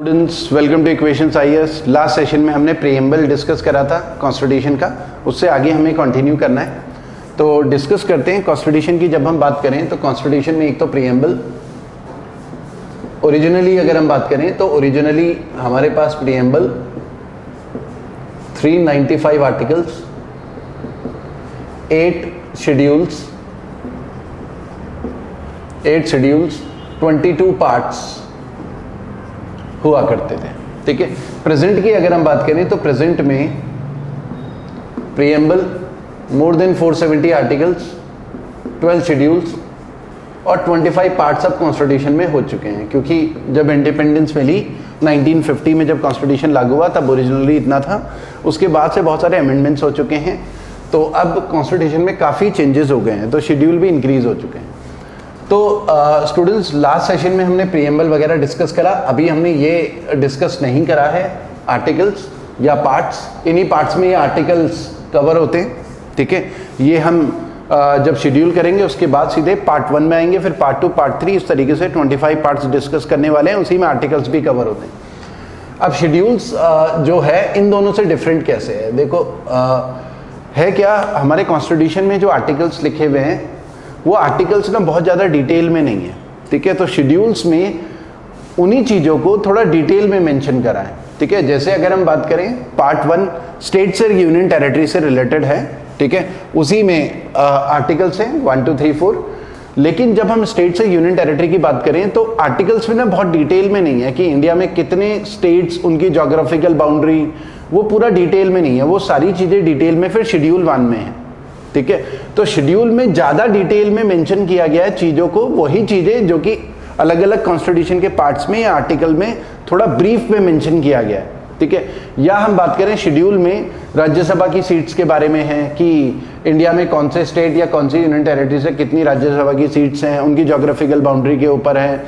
Students welcome two equations IAS. Last session में हमने preamble discuss करा था कॉन्स्टिट्यूशन का, उससे आगे हमें कंटिन्यू करना है। तो डिस्कस करते हैं कॉन्स्टिट्यूशन की। जब हम बात करें तो कॉन्स्टिट्यूशन में एक तो प्रीएम्बल, ओरिजिनली अगर हम बात करें तो ओरिजिनली हमारे पास प्रीएम्बल 395 आर्टिकल्स, 8 शेड्यूल्स, 22 पार्ट्स हुआ करते थे। ठीक है, प्रेजेंट की अगर हम बात करें तो प्रेजेंट में preamble more than 470 articles, 12 schedules और 25 पार्ट्स अब कॉन्स्टिट्यूशन में हो चुके हैं। क्योंकि जब इंडिपेंडेंस मिली 1950 में, जब कॉन्स्टिट्यूशन लागू हुआ, तब ओरिजिनली इतना था। उसके बाद से बहुत सारे अमेंडमेंट्स हो चुके हैं, तो अब कॉन्स्टिट्यूशन में काफ़ी चेंजेस हो गए हैं, तो शेड्यूल भी इंक्रीज हो चुके हैं। तो स्टूडेंट्स लास्ट सेशन में हमने प्रीएम्बल वगैरह डिस्कस करा। अभी हमने ये डिस्कस नहीं करा है आर्टिकल्स या पार्ट्स। इन्हीं पार्ट्स में ये आर्टिकल्स कवर होते हैं। ठीक है, ये हम जब शेड्यूल करेंगे उसके बाद सीधे पार्ट 1 में आएंगे, फिर पार्ट 2, पार्ट 3, इस तरीके से 25 पार्ट्स डिस्कस करने वाले हैं। उसी में आर्टिकल्स भी कवर होते हैं। अब शेड्यूल्स जो है इन दोनों से डिफरेंट कैसे है, देखो है क्या, हमारे कॉन्स्टिट्यूशन में जो आर्टिकल्स लिखे हुए हैं वो आर्टिकल्स ना बहुत ज़्यादा डिटेल में नहीं है। ठीक है, तो शेड्यूल्स में उन्हीं चीज़ों को थोड़ा डिटेल में मेंशन करा है। ठीक है, जैसे अगर हम बात करें पार्ट 1 स्टेट से यूनियन टेरिटरी से रिलेटेड है। ठीक है, उसी में आर्टिकल्स हैं 1, 2, 3, 4। लेकिन जब हम स्टेट से यूनियन टेरिटरी की बात करें तो आर्टिकल्स में ना बहुत डिटेल में नहीं है कि इंडिया में कितने स्टेट्स, उनकी जोग्राफिकल बाउंड्री, वो पूरा डिटेल में नहीं है। वो सारी चीज़ें डिटेल में फिर शेड्यूल 1 में है। ठीक है, तो शेड्यूल में ज़्यादा डिटेल में मेंशन किया गया है चीज़ों को, वही चीज़ें जो कि अलग अलग कॉन्स्टिट्यूशन के पार्ट्स में या आर्टिकल में थोड़ा ब्रीफ में मेंशन किया गया है। ठीक है, या हम बात करें शेड्यूल में राज्यसभा की सीट्स के बारे में है कि इंडिया में कौन से स्टेट या कौन सी यूनियन टेरिटरी से कितनी राज्यसभा की सीट्स हैं, उनकी जोग्राफिकल बाउंड्री के ऊपर है।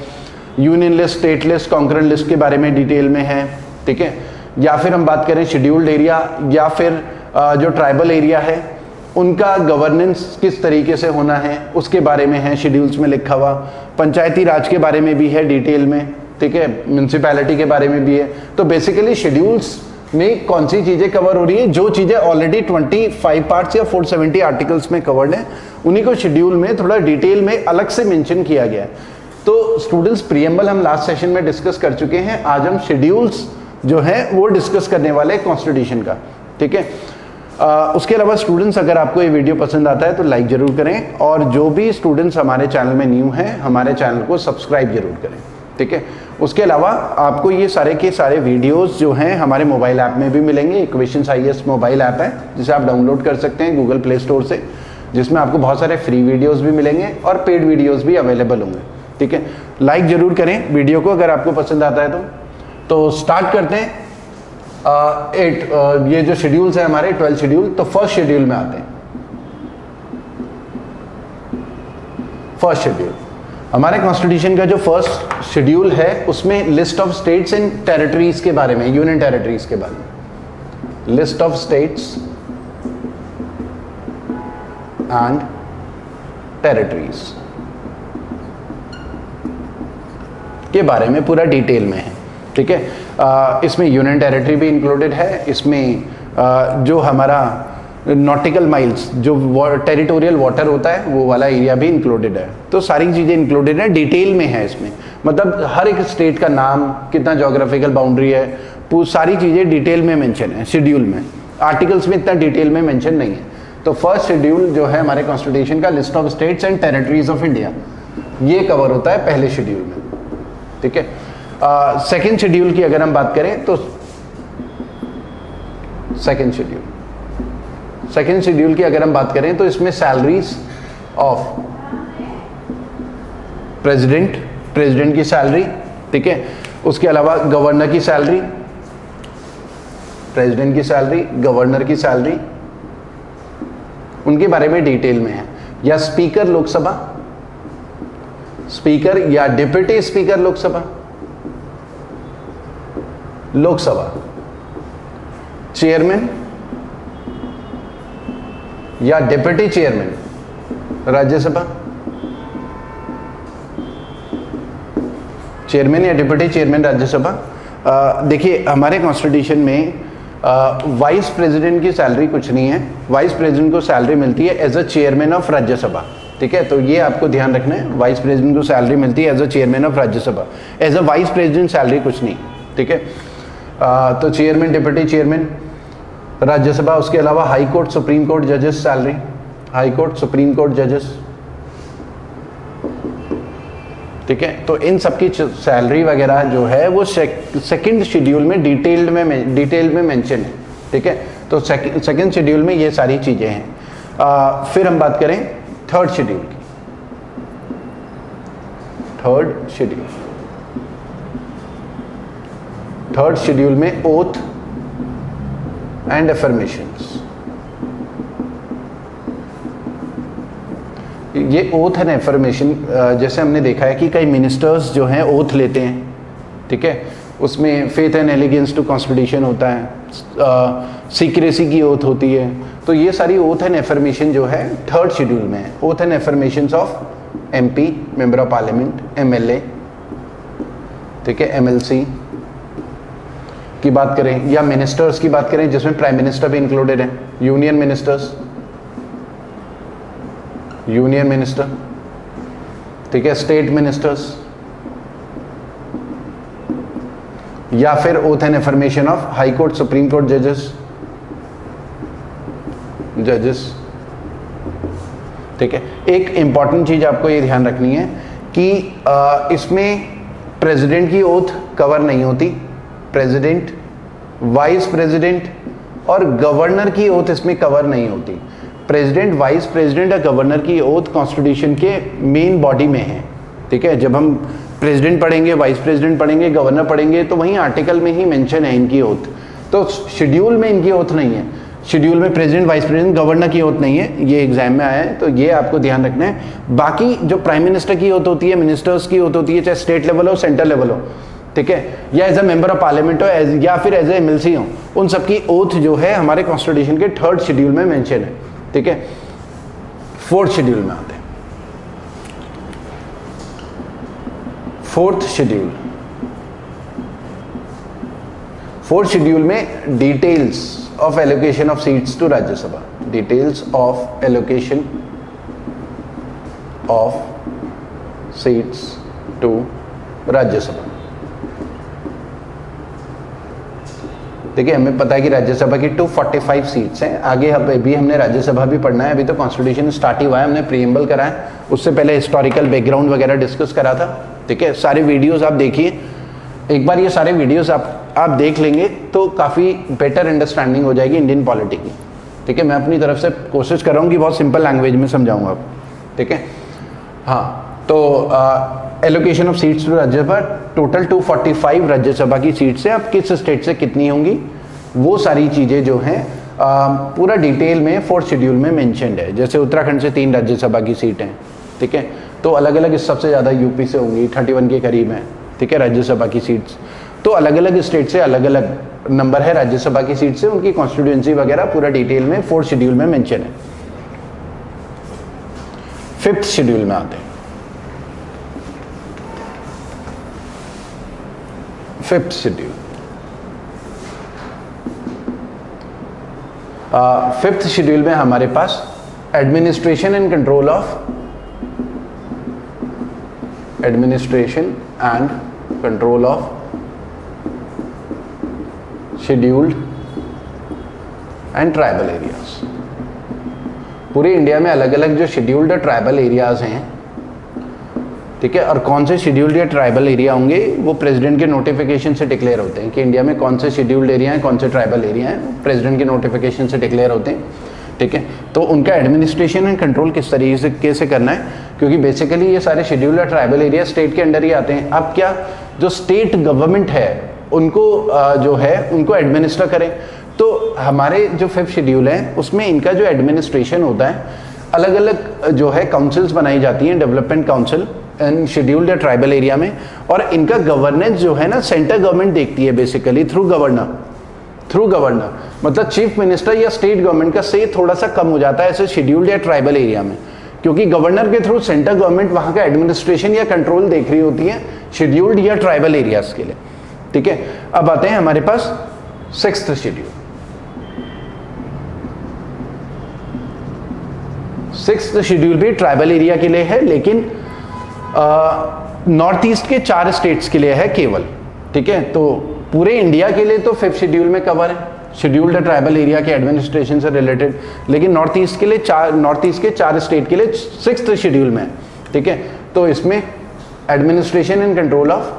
Union list, state list, concurrent list के बारे में डिटेल में है। ठीक है, या फिर हम बात करें शेड्यूल्ड एरिया या फिर जो ट्राइबल एरिया है, उनका गवर्नेंस किस तरीके से होना है उसके बारे में है शेड्यूल्स में लिखा हुआ। पंचायती राज के बारे में भी है डिटेल में। ठीक है, म्यूनसिपैलिटी के बारे में भी है। तो बेसिकली शेड्यूल्स में कौन सी चीज़ें कवर हो रही है, जो चीज़ें ऑलरेडी 25 पार्ट्स या 470 आर्टिकल्स में कवर्ड हैं, उन्हीं को शेड्यूल में थोड़ा डिटेल में अलग से मेंशन किया गया है। तो स्टूडेंट्स प्रीएम्बल हम लास्ट सेशन में डिस्कस कर चुके हैं। आज हम शेड्यूल्स जो है वो डिस्कस करने वाले हैं कॉन्स्टिट्यूशन का। ठीक है, उसके अलावा स्टूडेंट्स अगर आपको ये वीडियो पसंद आता है तो लाइक जरूर करें, और जो भी स्टूडेंट्स हमारे चैनल में न्यू हैं हमारे चैनल को सब्सक्राइब जरूर करें। ठीक है, उसके अलावा आपको ये सारे के सारे वीडियोस जो हैं हमारे मोबाइल ऐप में भी मिलेंगे। इक्वेशंस आईएएस मोबाइल ऐप है जिसे आप डाउनलोड कर सकते हैं गूगल प्ले स्टोर से, जिसमें आपको बहुत सारे फ्री वीडियोस भी मिलेंगे और पेड वीडियोस भी अवेलेबल होंगे। ठीक है, लाइक जरूर करें वीडियो को अगर आपको पसंद आता है तो स्टार्ट करते हैं। ये जो शेड्यूल्स है हमारे 12 शेड्यूल, तो फर्स्ट शेड्यूल में आते हैं। फर्स्ट शेड्यूल हमारे कॉन्स्टिट्यूशन का जो फर्स्ट शेड्यूल है उसमें list of states and territories के बारे में, यूनियन टेरिटरीज के बारे में, list of states and territories के बारे में पूरा डिटेल में है। ठीक है, इसमें यूनियन टेरिटरी भी इंक्लूडेड है। इसमें जो हमारा नॉटिकल माइल्स, जो टेरिटोरियल वाटर होता है, वो वाला एरिया भी इंक्लूडेड है। तो सारी चीज़ें इंक्लूडेड है, डिटेल में है इसमें। मतलब हर एक स्टेट का नाम, कितना जोग्राफिकल बाउंड्री है, सारी चीज़ें डिटेल में मेंशन है शेड्यूल में। आर्टिकल्स में इतना डिटेल में मेंशन नहीं है। तो फर्स्ट शेड्यूल जो है हमारे कॉन्स्टिट्यूशन का, list of states and territories of India, ये कवर होता है पहले शेड्यूल में। ठीक है, सेकेंड शेड्यूल की अगर हम बात करें तो सेकेंड शेड्यूल की अगर हम बात करें तो इसमें सैलरीज ऑफ प्रेसिडेंट की सैलरी। ठीक है, उसके अलावा गवर्नर की सैलरी, प्रेसिडेंट की सैलरी, गवर्नर की सैलरी, उनके बारे में डिटेल में है। या स्पीकर लोकसभा, स्पीकर या डिप्टी स्पीकर लोकसभा, चेयरमैन या डिप्टी चेयरमैन राज्यसभा, चेयरमैन या डिप्टी चेयरमैन राज्यसभा, देखिए हमारे कॉन्स्टिट्यूशन में वाइस प्रेसिडेंट की सैलरी कुछ नहीं है, वाइस प्रेसिडेंट को सैलरी मिलती है as a chairman of Rajya Sabha, ठीक है। तो ये आपको ध्यान रखना है, वाइस प्रेसिडेंट को सैलरी मिलती है as a chairman of Rajya Sabha, as a vice president salary कुछ नहीं, ठीक है। तो चेयरमैन, डिप्टी चेयरमैन राज्यसभा, उसके अलावा हाई कोर्ट सुप्रीम कोर्ट जजेस salary, high court supreme court जजेस, ठीक है। तो इन सबकी सैलरी वगैरह जो है वो सेकंड शेड्यूल में डिटेल में मेंशन है, ठीक है। तो सेकंड शेड्यूल में ये सारी चीजें हैं। फिर हम बात करें थर्ड शेड्यूल की। थर्ड शेड्यूल में ओथ एंड अफर्मेशंस। ये ओथ एंड एफर्मेशन, जैसे हमने देखा है कि कई मिनिस्टर्स जो हैं ओथ लेते हैं, ठीक है। उसमें faith and allegiance to constitution होता है, सीक्रेसी की ओथ होती है। तो ये सारी ओथ एंड एफर्मेशन जो है थर्ड शेड्यूल में है। Oath and affirmations of MP, member of parliament, MLA, ठीक है, एमएलसी की बात करें या मिनिस्टर्स की बात करें जिसमें प्राइम मिनिस्टर भी इंक्लूडेड है, यूनियन मिनिस्टर्स, यूनियन मिनिस्टर, ठीक है, स्टेट मिनिस्टर्स, या फिर oath and affirmation of high court supreme court जजेस, ठीक है। एक इंपॉर्टेंट चीज आपको ये ध्यान रखनी है कि इसमें प्रेसिडेंट की ओथ कवर नहीं होती, प्रेसिडेंट, वाइस प्रेसिडेंट और गवर्नर की ओथ इसमें कवर नहीं होती। प्रेसिडेंट, वाइस प्रेसिडेंट और गवर्नर की ओथ कॉन्स्टिट्यूशन के मेन बॉडी में है, ठीक है। जब हम प्रेसिडेंट पढ़ेंगे, वाइस प्रेसिडेंट पढ़ेंगे, गवर्नर पढ़ेंगे तो वहीं आर्टिकल में ही मेंशन है इनकी ओथ। तो शेड्यूल में इनकी ओथ नहीं है, शेड्यूल में प्रेसिडेंट, वाइस प्रेसिडेंट, गवर्नर की ओथ नहीं है, ये एग्जाम में आया है तो ये आपको ध्यान रखना है। बाकी जो प्राइम मिनिस्टर की ओथ होती है, मिनिस्टर्स की ओथ होती है, चाहे स्टेट लेवल हो, सेंट्रल लेवल हो, ठीक है, या as a member of parliament हो या फिर एज ए एमएलसी हो, उन सबकी ओथ जो है हमारे कॉन्स्टिट्यूशन के थर्ड शेड्यूल में मेंशन है, ठीक है। फोर्थ शेड्यूल में आते हैं। फोर्थ शेड्यूल में details of allocation of seats to Rajya Sabha, details of allocation of seats to Rajya Sabha. देखिए हमें पता है कि राज्यसभा की 245 सीट्स हैं। आगे अभी हमने राज्यसभा भी पढ़ना है, अभी तो कॉन्स्टिट्यूशन स्टार्ट ही हुआ है, हमने प्रीएम्बल करा है, उससे पहले हिस्टोरिकल बैकग्राउंड वगैरह डिस्कस करा था, ठीक है। सारे वीडियोस आप देखिए, एक बार ये सारे वीडियोस आप देख लेंगे तो काफ़ी बेटर अंडरस्टैंडिंग हो जाएगी इंडियन पॉलिटी की, ठीक है। मैं अपनी तरफ से कोशिश कर रहा हूँ कि बहुत सिंपल लैंग्वेज में समझाऊंगा आप, ठीक है। हाँ, तो allocation of seats to Rajya Sabha, total 245 Rajya Sabha की सीट्स है। अब किस स्टेट से कितनी होंगी वो सारी चीज़ें जो हैं पूरा डिटेल में फोर्थ शेड्यूल में मेंशन्ड है। जैसे उत्तराखंड से 3 राज्यसभा की सीट हैं, ठीक है, तो अलग अलग सबसे ज़्यादा यूपी से होंगी, 31 के करीब हैं, ठीक है, राज्यसभा की सीट्स। तो अलग अलग स्टेट से अलग अलग नंबर है राज्यसभा की सीट से, उनकी कॉन्स्टिट्यूएंसी वगैरह पूरा डिटेल में फोर्थ शेड्यूल में मेंशन है। फिफ्थ शेड्यूल में आते हैं। फिफ्थ शेड्यूल, फिफ्थ शेड्यूल में हमारे पास administration and control of scheduled and tribal areas. पूरे इंडिया में अलग अलग जो शेड्यूल्ड और ट्राइबल एरियाज हैं, ठीक है, और कौन से शेड्यूल्ड या ट्राइबल एरिया होंगे वो प्रेसिडेंट के नोटिफिकेशन से डिक्लेयर होते हैं कि इंडिया में कौन से शेड्यूल्ड एरिया हैं, कौन से ट्राइबल एरिया हैं, प्रेसिडेंट के नोटिफिकेशन से डिक्लेयर होते हैं, ठीक है। तो उनका एडमिनिस्ट्रेशन एंड कंट्रोल किस तरीके से करना है, क्योंकि बेसिकली ये सारे शेड्यूल्ड या ट्राइबल एरिया स्टेट के अंडर ही आते हैं। अब क्या जो स्टेट गवर्नमेंट है उनको जो है उनको एडमिनिस्टर करें, तो हमारे जो फिफ्थ शेड्यूल है उसमें इनका जो एडमिनिस्ट्रेशन होता है, अलग अलग जो है काउंसिल्स बनाई जाती हैं, डेवलपमेंट काउंसिल एंड शेड्यूल्ड या ट्राइबल एरिया में, और इनका गवर्नेंस जो है ना सेंट्रल गवर्नमेंट देखती है बेसिकली थ्रू गवर्नर, मतलब चीफ मिनिस्टर या स्टेट गवर्नमेंट का से थोड़ा सा कम हो जाता है ऐसे शेड्यूल्ड या ट्राइबल एरिया में, क्योंकि गवर्नर के थ्रू सेंट्रल गवर्नमेंट वहां का एडमिनिस्ट्रेशन या कंट्रोल देख रही होती है शेड्यूल्ड या ट्राइबल एरियाज के लिए, ठीक है, अब आते हैं हमारे पास 6th शेड्यूल। 6th शेड्यूल भी ट्राइबल एरिया के लिए है, लेकिन नॉर्थ ईस्ट के 4 स्टेट्स के लिए है केवल। ठीक है, तो पूरे इंडिया के लिए तो 5th शेड्यूल में कवर है, शेड्यूल्ड ट्राइबल एरिया के एडमिनिस्ट्रेशन से रिलेटेड, लेकिन नॉर्थ ईस्ट के लिए नॉर्थ ईस्ट के 4 स्टेट के लिए 6th शेड्यूल में है। ठीक है, तो इसमें administration and control of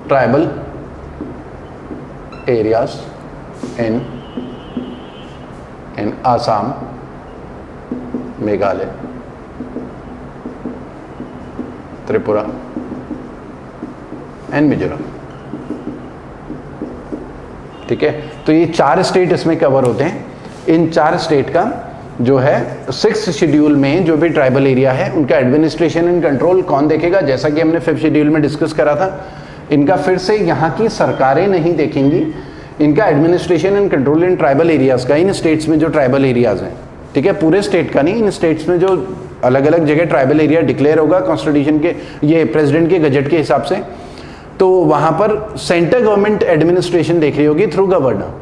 tribal areas in Assam, Meghalaya, Tripura and Mizoram. ठीक है, तो ये 4 स्टेट इसमें कवर होते हैं। इन 4 स्टेट का जो है 6th शेड्यूल में जो भी ट्राइबल एरिया है उनका एडमिनिस्ट्रेशन एंड कंट्रोल कौन देखेगा, जैसा कि हमने 5th शेड्यूल में डिस्कस करा था। इनका फिर से यहाँ की सरकारें नहीं देखेंगी, इनका administration and control in tribal areas का, इन स्टेट्स में जो ट्राइबल एरियाज हैं। ठीक है, पूरे स्टेट का नहीं, इन स्टेट्स में जो अलग अलग जगह ट्राइबल एरिया डिक्लेयर होगा कॉन्स्टिट्यूशन के, ये प्रेसिडेंट के गजट के हिसाब से, तो वहां पर सेंट्रल गवर्नमेंट एडमिनिस्ट्रेशन देख रही होगी थ्रू गवर्नर।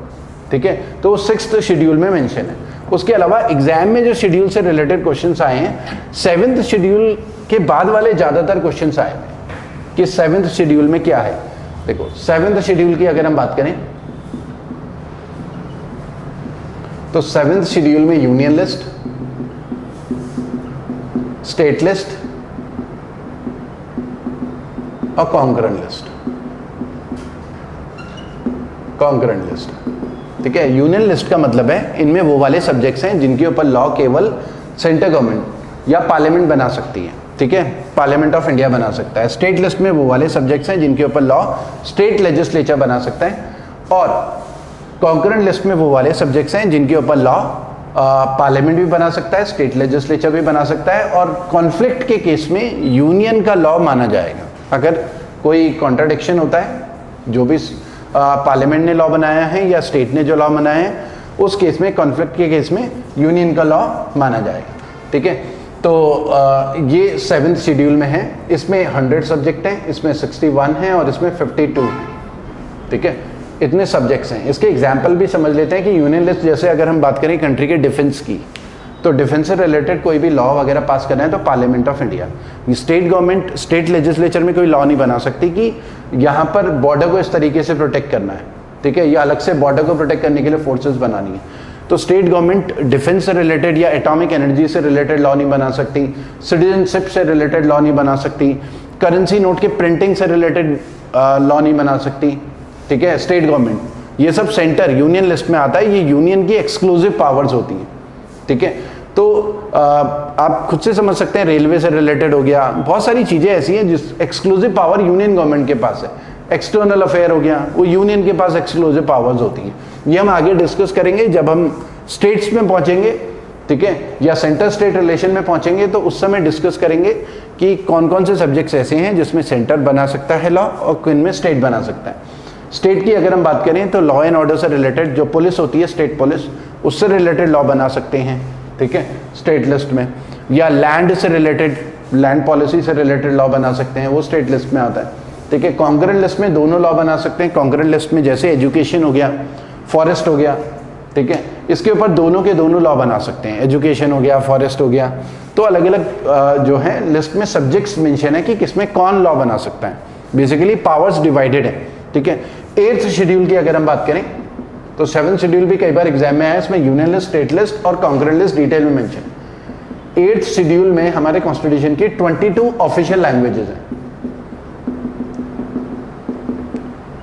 ठीक है, तो 6th शेड्यूल में मेंशन है। उसके अलावा एग्जाम में जो शेड्यूल से रिलेटेड क्वेश्चंस आए हैं, 7th शेड्यूल के बाद वाले ज्यादातर क्वेश्चंस आए हैं कि 7th शेड्यूल में क्या है। देखो 7th शेड्यूल की अगर हम बात करें तो 7th शेड्यूल में यूनियन लिस्ट, स्टेट लिस्ट और कॉन्करेंट लिस्ट। कॉन्करेंट लिस्ट, ठीक है। यूनियन लिस्ट का मतलब है इनमें वो वाले सब्जेक्ट्स हैं जिनके ऊपर लॉ केवल सेंट्रल गवर्नमेंट या पार्लियामेंट बना सकती है। ठीक है, पार्लियामेंट ऑफ इंडिया बना सकता है। स्टेट लिस्ट में वो वाले सब्जेक्ट्स हैं जिनके ऊपर लॉ स्टेट लेजिस्लेचर बना सकता है, और कॉन्करेंट लिस्ट में वो वाले सब्जेक्ट्स हैं जिनके ऊपर लॉ पार्लियामेंट भी बना सकता है, स्टेट लेजिस्लेचर भी बना सकता है, और कॉन्फ्लिक्ट के केस में यूनियन का लॉ माना जाएगा। अगर कोई कॉन्ट्राडिक्शन होता है, जो भी पार्लियामेंट ने लॉ बनाया है या स्टेट ने जो लॉ बनाया है, उस केस में, कॉन्फ्लिक्ट के केस में यूनियन का लॉ माना जाएगा। ठीक है, तो ये 7th शेड्यूल में है। इसमें 100 सब्जेक्ट हैं, इसमें 61 हैं और इसमें 52 हैं। ठीक है, इतने सब्जेक्ट्स हैं। इसके एग्जाम्पल भी समझ लेते हैं कि यूनियन लिस्ट, जैसे अगर हम बात करें कंट्री के डिफेंस की, तो डिफेंस से रिलेटेड कोई भी लॉ वगैरह पास करना है तो parliament of India. State government, state legislature में कोई लॉ नहीं बना सकती कि यहाँ पर बॉर्डर को इस तरीके से प्रोटेक्ट करना है। ठीक है, या अलग से बॉर्डर को प्रोटेक्ट करने के लिए फोर्सेस बनानी है। तो स्टेट गवर्नमेंट डिफेंस से रिलेटेड या एटॉमिक एनर्जी से रिलेटेड लॉ नहीं बना सकती, सिटीजनशिप से रिलेटेड लॉ नहीं बना सकती, करेंसी नोट के प्रिंटिंग से रिलेटेड लॉ नहीं बना सकती। ठीक है, स्टेट गवर्नमेंट, ये सब सेंटर यूनियन लिस्ट में आता है, ये यूनियन की एक्सक्लूसिव पावर्स होती हैं। ठीक है, तो आप खुद से समझ सकते हैं, रेलवे से रिलेटेड हो गया, बहुत सारी चीजें ऐसी हैं जिस एक्सक्लूसिव पावर यूनियन गवर्नमेंट के पास है। एक्सटर्नल अफेयर हो गया, वो यूनियन के पास एक्सक्लूसिव पावर्स होती हैं। ये हम आगे डिस्कस करेंगे जब हम स्टेट्स में पहुंचेंगे। ठीक है, या सेंटर स्टेट रिलेशन में पहुंचेंगे तो उस समय डिस्कस करेंगे कि कौन कौन से सब्जेक्ट्स ऐसे हैं जिसमें सेंटर बना सकता है लॉ और किन में स्टेट बना सकता है। स्टेट की अगर हम बात करें तो लॉ एंड ऑर्डर से रिलेटेड जो पुलिस होती है, स्टेट पुलिस, उससे रिलेटेड लॉ बना सकते हैं। ठीक है, स्टेट लिस्ट में, या लैंड से रिलेटेड, लैंड पॉलिसी से रिलेटेड लॉ बना सकते हैं, वो स्टेट लिस्ट में आता है। ठीक है, कॉन्करेंट लिस्ट में दोनों लॉ बना सकते हैं। कॉन्करेंट लिस्ट में जैसे एजुकेशन हो गया, फॉरेस्ट हो गया, ठीक है, इसके ऊपर दोनों के दोनों लॉ बना सकते हैं। एजुकेशन हो गया, फॉरेस्ट हो गया, तो अलग अलग जो है लिस्ट में सब्जेक्ट्स मेंशन है कि किसमें कौन लॉ बना सकता है। बेसिकली पावर्स डिवाइडेड है। ठीक है, 8th शेड्यूल की अगर हम बात करें तो 7th शेड्यूल भी कई बार एग्जाम में आया, इसमें यूनियन लिस्ट, स्टेट लिस्ट और कॉन्करेंट लिस्ट डिटेल में मेंशन। 8th शेड्यूल में हमारे कॉन्स्टिट्यूशन की 22 ऑफिशियल लैंग्वेजेस हैं।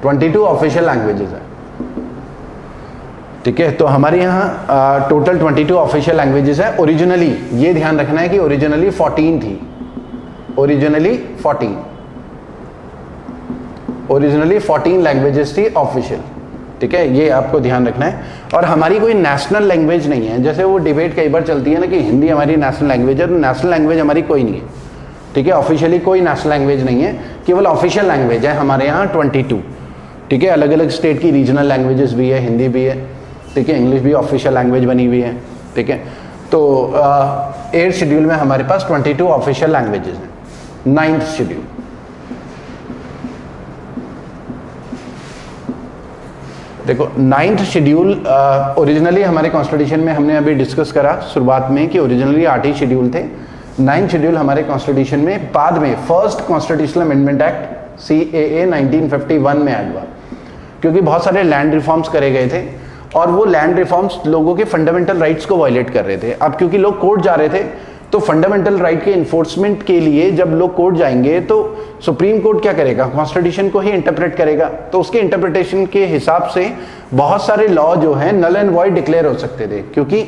22 ऑफिशियल लैंग्वेजेस हैं। ठीक है, तो हमारे यहाँ टोटल 22 ऑफिशियल लैंग्वेजेस है। ओरिजिनली ये ध्यान रखना है कि ओरिजिनली 14 थी, ओरिजिनली 14 लैंग्वेजेस थी ऑफिशियल। ठीक है, ये आपको ध्यान रखना है। और हमारी कोई नेशनल लैंग्वेज नहीं है। जैसे वो डिबेट कई बार चलती है ना कि हिंदी हमारी नेशनल लैंग्वेज है, तो नेशनल लैंग्वेज हमारी कोई नहीं है। ठीक है, ऑफिशियली कोई नेशनल लैंग्वेज नहीं है, केवल ऑफिशियल लैंग्वेज है हमारे यहाँ 22। ठीक है, अलग अलग स्टेट की रीजनल लैंग्वेजेस भी है, हिंदी भी है। ठीक है, इंग्लिश भी ऑफिशियल लैंग्वेज बनी हुई है। ठीक है, तो 8th शेड्यूल में हमारे पास 22 ऑफिशियल लैंग्वेजेस हैं। 9th शेड्यूल, देखो 9th शेड्यूल ओरिजिनली हमारे कॉन्स्टिट्यूशन में हमने अभी डिस्कस करा शुरुआत में कि ओरिजिनली 8 ही शेड्यूल थे। 9th शेड्यूल हमारे कॉन्स्टिट्यूशन में बाद में first constitutional amendment act CAA 1951 में ऐड हुआ, क्योंकि बहुत सारे लैंड रिफॉर्म्स करे गए थे और वो लैंड रिफॉर्म्स लोगों के फंडामेंटल राइट्स को वायलेट कर रहे थे। अब क्योंकि लोग कोर्ट जा रहे थे तो फंडामेंटल राइट के इन्फोर्समेंट के लिए जब लोग कोर्ट जाएंगे तो सुप्रीम कोर्ट क्या करेगा, कॉन्स्टिट्यूशन को ही इंटरप्रेट करेगा। तो उसके इंटरप्रिटेशन के हिसाब से बहुत सारे लॉ जो हैं नल एंड वॉइड डिक्लेयर हो सकते थे, क्योंकि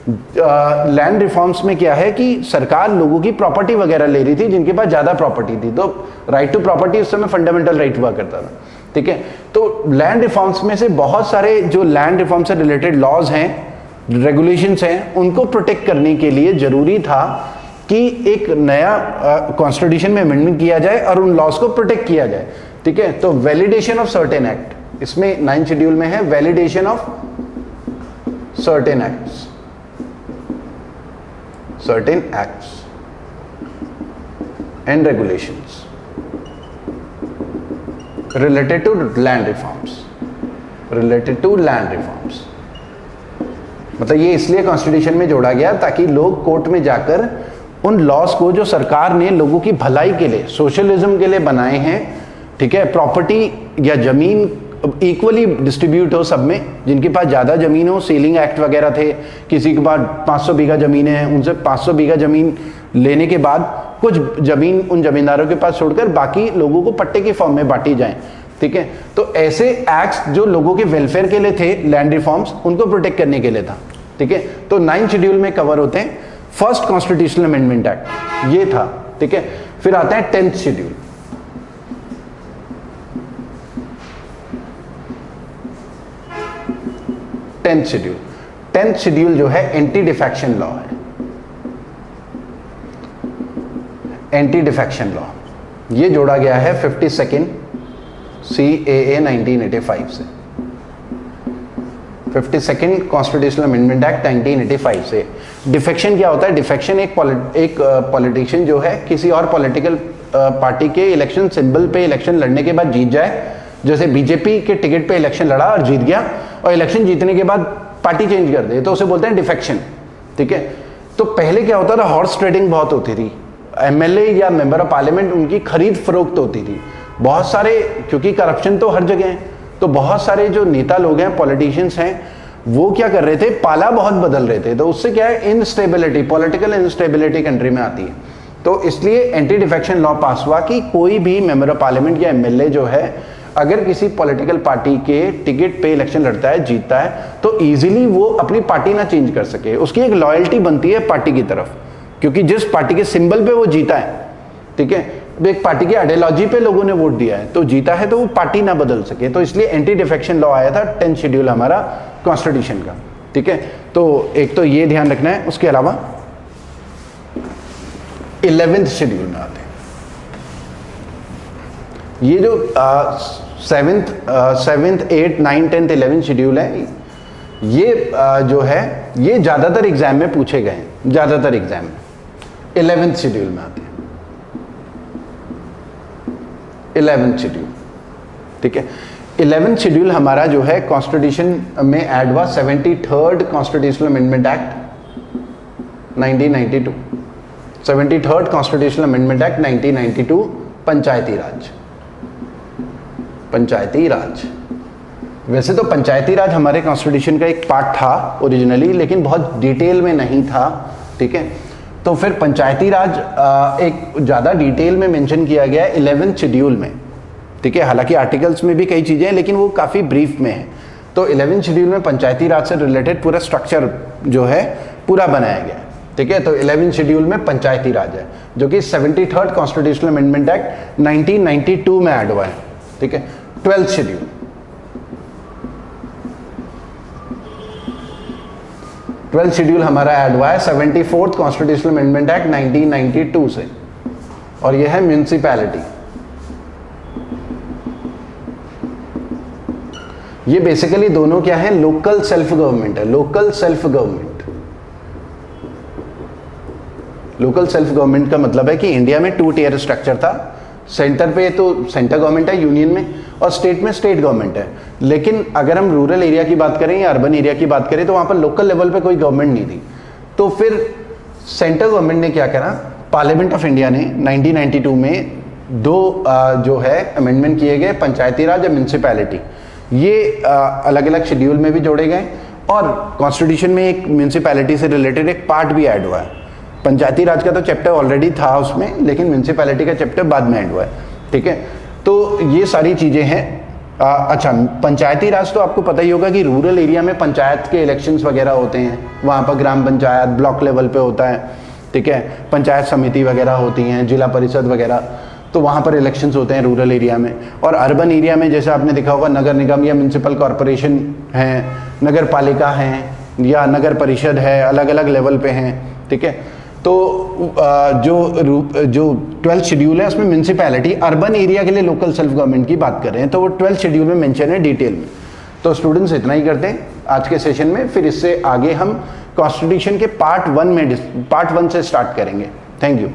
लैंड रिफॉर्म्स में क्या है कि सरकार लोगों की प्रॉपर्टी वगैरह ले रही थी जिनके पास ज्यादा प्रॉपर्टी थी, तो राइट टू प्रॉपर्टी उस समय फंडामेंटल राइट हुआ करता था। ठीक है, तो लैंड रिफॉर्म्स में से बहुत सारे जो लैंड रिफॉर्म से रिलेटेड लॉज हैं, रेगुलेशंस हैं, उनको प्रोटेक्ट करने के लिए जरूरी था कि एक नया कॉन्स्टिट्यूशन में अमेंडमेंट किया जाए और उन लॉज को प्रोटेक्ट किया जाए। ठीक है, तो वैलिडेशन ऑफ सर्टेन एक्ट, इसमें 9th शेड्यूल में है validation of certain acts, certain acts and regulations related to land reforms, related to land reforms। मतलब ये इसलिए कॉन्स्टिट्यूशन में जोड़ा गया ताकि लोग कोर्ट में जाकर उन लॉस को जो सरकार ने लोगों की भलाई के लिए, सोशलिज्म के लिए बनाए हैं, ठीक है, प्रॉपर्टी या जमीन इक्वली डिस्ट्रीब्यूट हो सब में, जिनके पास ज़्यादा ज़मीन हो, सीलिंग एक्ट वगैरह थे, किसी के पास 500 बीघा ज़मीन है, उनसे 500 बीघा ज़मीन लेने के बाद कुछ ज़मीन उन जमींदारों के पास छोड़कर बाकी लोगों को पट्टे के फॉर्म में बांटी जाए। ठीक है, तो ऐसे एक्ट्स जो लोगों के वेलफेयर के लिए थे, लैंड रिफॉर्म्स, उनको प्रोटेक्ट करने के लिए था। ठीक है, तो 9th शेड्यूल में कवर होते हैं फर्स्ट कॉन्स्टिट्यूशनल अमेंडमेंट एक्ट, ये था। ठीक है, फिर आता है 10th schedule. 10th schedule, 10th schedule जो है एंटी डिफेक्शन लॉ है, एंटी डिफेक्शन लॉ। ये जोड़ा गया है 52nd CAA 1985 से, 52nd कॉन्स्टिट्यूशनल अमेंडमेंट एक्ट 1985 से। डिफेक्शन क्या होता है? डिफेक्शन एक पॉलिटिशियन जो है किसी और पॉलिटिकल पार्टी के इलेक्शन सिंबल पे इलेक्शन लड़ने के बाद जीत जाए, जैसे बीजेपी के टिकट पे इलेक्शन लड़ा और जीत गया, और इलेक्शन जीतने के बाद पार्टी चेंज कर दे, तो उसे बोलते हैं डिफेक्शन। ठीक है, तो पहले क्या होता था, हॉर्स ट्रेडिंग बहुत होती थी, एमएलए या मेंबर ऑफ पार्लियामेंट उनकी खरीद फरोख्त होती थी। बहुत सारे, क्योंकि करप्शन तो हर जगह है, तो बहुत सारे जो नेता लोग हैं, पॉलिटिशियंस हैं, वो क्या कर रहे थे, पाला बहुत बदल रहे थे, तो उससे क्या है, इनस्टेबिलिटी, पॉलिटिकल इनस्टेबिलिटी कंट्री में आती है। तो इसलिए एंटी डिफेक्शन लॉ पास हुआ कि कोई भी मेंबर ऑफ पार्लियामेंट या एमएलए जो है, अगर किसी पॉलिटिकल पार्टी के टिकट पे इलेक्शन लड़ता है, जीतता है, तो इजीली वो अपनी पार्टी ना चेंज कर सके, उसकी एक लॉयल्टी बनती है पार्टी की तरफ, क्योंकि जिस पार्टी के सिंबल पे वो जीता है, ठीक है, एक पार्टी की आइडियोलॉजी पे लोगों ने वोट दिया है, तो जीता है, तो वो पार्टी ना बदल सके। तो इसलिए एंटी डिफेक्शन लॉ आया था 10th शेड्यूल हमारा कॉन्स्टिट्यूशन का। ठीक है, तो एक तो ये ध्यान रखना है। उसके अलावा 11th शेड्यूल में आते हैं, ये जो 7th, 8th, 9th, 10th, 11th schedule है, ये जो है ये ज्यादातर एग्जाम में पूछे गए हैं, ज्यादातर एग्जाम में 11th शेड्यूल में आते हैं। 11th शेड्यूल, ठीक है, 11th शेड्यूल हमारा जो है कॉन्स्टिट्यूशन में ऐड हुआ 73rd constitutional amendment act 1992, 73rd constitutional amendment act 1992, पंचायती राज। पंचायती राज, वैसे तो पंचायती राज हमारे कॉन्स्टिट्यूशन का एक पार्ट था ओरिजिनली, लेकिन बहुत डिटेल में नहीं था। ठीक है, तो फिर पंचायती राज एक ज़्यादा डिटेल में मेंशन किया गया है 11th शेड्यूल में। ठीक है, हालांकि आर्टिकल्स में भी कई चीज़ें हैं, लेकिन वो काफ़ी ब्रीफ में है। तो 11th शेड्यूल में पंचायती राज से रिलेटेड पूरा स्ट्रक्चर जो है पूरा बनाया गया है। ठीक है, तो 11th शेड्यूल में पंचायती राज है, जो कि 73rd कॉन्स्टिट्यूशनल अमेंडमेंट एक्ट 1992 में ऐड हुआ है। ठीक है, 12th शेड्यूल, 12th शेड्यूल हमारा ऐड हुआ है 74th कॉन्स्टिट्यूशनल अमेंडमेंट एक्ट 1992 से, और यह है म्यूनिसिपैलिटी। ये बेसिकली दोनों क्या है, लोकल सेल्फ गवर्नमेंट है, local self government. Local self government का मतलब है कि इंडिया में 2 टियर स्ट्रक्चर था। सेंटर पे तो सेंटर गवर्नमेंट है यूनियन में, और स्टेट में स्टेट गवर्नमेंट है। लेकिन अगर हम रूरल एरिया की बात करें या अर्बन एरिया की बात करें तो वहाँ पर लोकल लेवल पे कोई गवर्नमेंट नहीं थी। तो फिर सेंट्रल गवर्नमेंट ने क्या करा, पार्लियामेंट ऑफ इंडिया ने 1992 में 2 जो है अमेंडमेंट किए गए, पंचायती राज और म्यूनसिपैलिटी। ये अलग अलग शेड्यूल में भी जोड़े गए, और कॉन्स्टिट्यूशन में एक म्यूनसिपैलिटी से रिलेटेड एक पार्ट भी ऐड हुआ है। पंचायती राज का तो चैप्टर ऑलरेडी था उसमें, लेकिन म्यूनसिपैलिटी का चैप्टर बाद में ऐड हुआ है, ठीक है। तो ये सारी चीज़ें हैं। अच्छा, पंचायती राज तो आपको पता ही होगा कि रूरल एरिया में पंचायत के इलेक्शंस वगैरह होते हैं, वहाँ पर ग्राम पंचायत ब्लॉक लेवल पे होता है, ठीक है। पंचायत समिति वगैरह होती हैं, जिला परिषद वगैरह, तो वहाँ पर इलेक्शंस होते हैं रूरल एरिया में। और अर्बन एरिया में जैसे आपने देखा होगा नगर निगम या म्यूनसिपल कॉरपोरेशन हैं, नगर पालिका हैं या नगर परिषद है, अलग अलग लेवल पे हैं, ठीक है। तो जो 12th शेड्यूल है उसमें म्यूनसिपैलिटी अर्बन एरिया के लिए लोकल सेल्फ गवर्नमेंट की बात कर रहे हैं, तो वो 12th शेड्यूल में मेंशन है डिटेल में। तो स्टूडेंट्स इतना ही करते हैं आज के सेशन में, फिर इससे आगे हम कॉन्स्टिट्यूशन के पार्ट 1 से स्टार्ट करेंगे। Thank you.